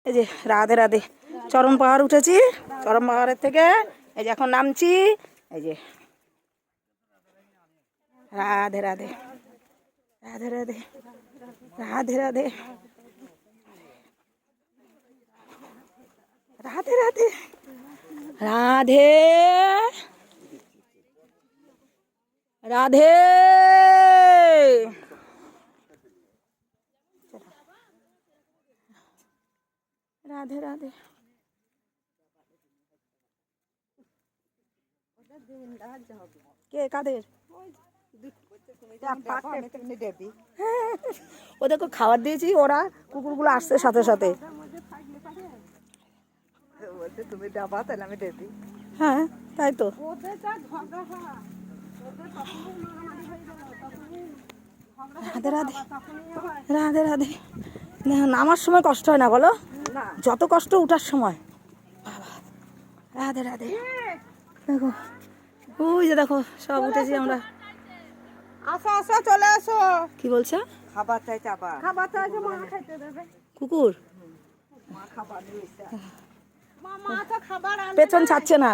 এই যে রাধে রাধে চরম পাহাড় উঠেছি, চরম পাহাড়ের থেকে এই যে এখন নামছি। এই যে রাধে রাধে রাধে রাধে রাধে রাধে রাধে রাধে রাধে রাধে রাধে রাধে। কে কাদের? ওদেরকে খাবার দিয়েছি, ওরা কুকুরগুলো আসছে সাথে সাথে। তুমি ডাবা তাহলে আমি দেবি। হ্যাঁ তাই তো। রাধে রাধে রাধে রাধে। নামার সময় কষ্ট হয় না বলো, যত কষ্ট উঠার সময়। বাবা রাধে রাধে। দেখো ওই যে দেখো সব উঠেছি আমরা। আসো আসো চলে আসো। কি বলছো? খাবার চাইছে, আবার খাবার চাইছে, মা খাইতে দেবে। কুকুর মা খাবার দিয়েছে। মা তো খাবার আনবে পেছন ছাড়ছে না।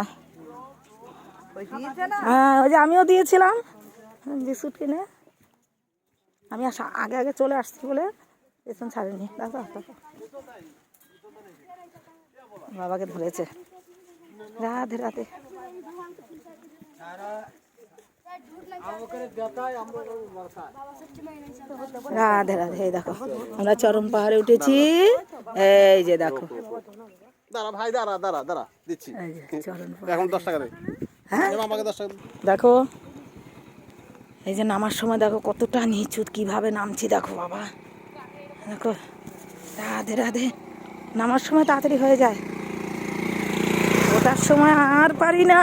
ওই দিয়েছে না। হ্যাঁ ওই যে আমিও দিয়েছিলাম বিস্কুট কিনে। আমি আগে আগে চলে আসছি বলে পেছন ছাড়েনি। দেখো বাবাকে ধরেছে। রাধে রাধে রাধে রাধে। এই দেখো আমরা চরম পাহাড়ে উঠেছি। এই যে দেখো, দাঁড়া ভাই, দাঁড়া দাঁড়া দাঁড়া দিচ্ছি। এই যে চরম এখন 10 টাকা দে। হ্যাঁ আমাকে 10 টাকা। দেখো এই যে নামার সময় দেখো কতটা নিচু, কিভাবে নামছি দেখো বাবা। দেখো রাধে রাধে। নামার সময় তাড়াতাড়ি হয়ে যায়, ওঠার সময় আর পারি না।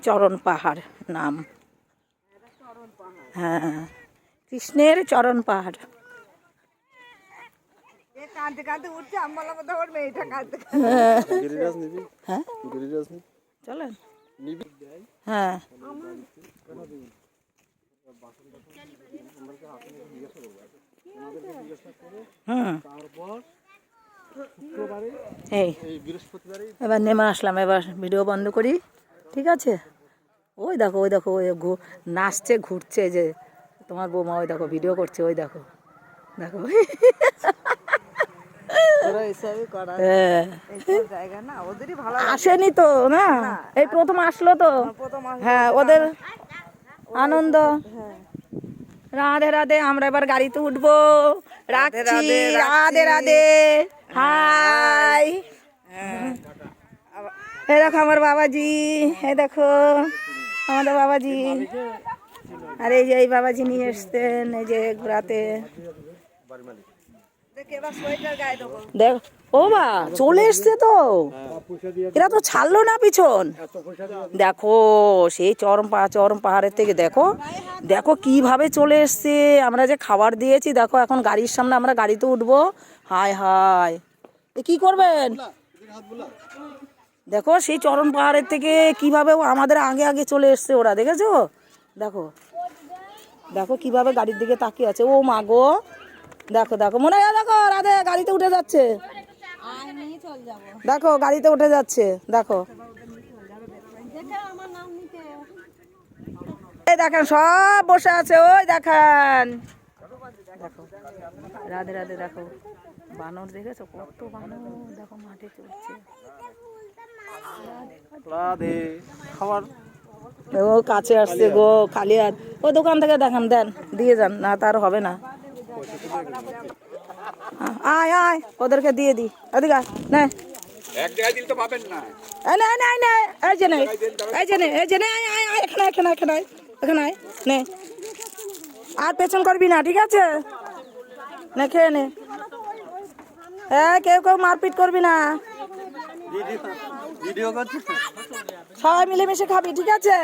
চরণ পাহাড় নাম। হ্যাঁ কৃষ্ণের চরণ পাহাড়। কাঁদতে কাঁদতে উঠছে, আমার মতো ওর মেয়েটা কাঁদতে। গিরিরাজ নিবি? হ্যাঁ গিরিরাজ নিবি? চলেন। নিবি? হ্যাঁ হুম এই এবার নেমে আসলাম। এবার ভিডিও বন্ধ করি, ঠিক আছে? ওই দেখো ওই দেখো ওই নাচছে ঘুরছে, যে তোমার বৌমা ওই দেখো ভিডিও করছে। ওই দেখো দেখো হ্যাঁ জায়গা না ওদেরই ভালো। আসেনি তো না, এই প্রথম আসলো তো। হ্যাঁ ওদের আনন্দ। রাধে রাধে। আমরা এবার গাড়িতে উঠবো। রাখছি। রাধে রাধে। হাই। এই দেখো আমার বাবাজি, এই দেখো আমাদের বাবাজি। আর এই যে এই বাবাজি নিয়ে এসছেন এই যে ঘোরাতে। দেখ ও বা চলে এসছে তো, এরা তো ছাড়লো না পিছন। দেখো সেই চরম পাহাড়ের থেকে দেখো দেখো কিভাবে চলে এসছে। আমরা যে খাবার দিয়েছি দেখো, এখন গাড়ির সামনে আমরা গাড়িতে উঠবো। হায় হায়, এ কি করবেন? দেখো সেই চরম পাহাড়ের থেকে কিভাবে আমাদের আগে আগে চলে এসছে ওরা, দেখেছো? দেখো দেখো কিভাবে গাড়ির দিকে তাকিয়ে আছে। ও মা গো, দেখো দেখো মনে হয় দেখো রাধে গাড়িতে উঠে যাচ্ছে। দেখো গাড়িতে উঠে যাচ্ছে। দেখো এই দেখেন সব বসে আছে। ওই দেখেন দেখো রাধে রাধে। দেখো বানর দেখেছো কত বানর, দেখো মাঠে চলছে। রাধে খাবার। ও কাছে আসছে গো, খালি আর ও দোকান থেকে দেখান দেন দিয়ে যান, না তার হবে না। আয় আয় ওদেরকে দিয়ে দি। এদিকে নে, এক জায়গায় দিলে তো পাবেন না। এই যে নে, এই যে নে, এই যে নে, আয় আয় আয় এখানে এখানে এখানে এখানে আয় নে। আর পেছন করবি না, ঠিক আছে? নে খেয়ে নে। হ্যাঁ কেউ কেউ মারপিট করবি না, ভিডিও করছি। সবাই মিলেমিশে খাবি, ঠিক আছে?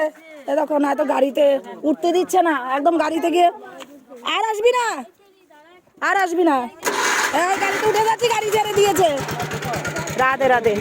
এ দেখো না তো গাড়িতে উঠতে দিচ্ছে না, একদম গাড়িতে গিয়ে আর আসবি না, আর আসবি না। এই গাড়িতে উঠে যাচ্ছি, গাড়ি ছেড়ে দিয়েছে। রাধে রাধে।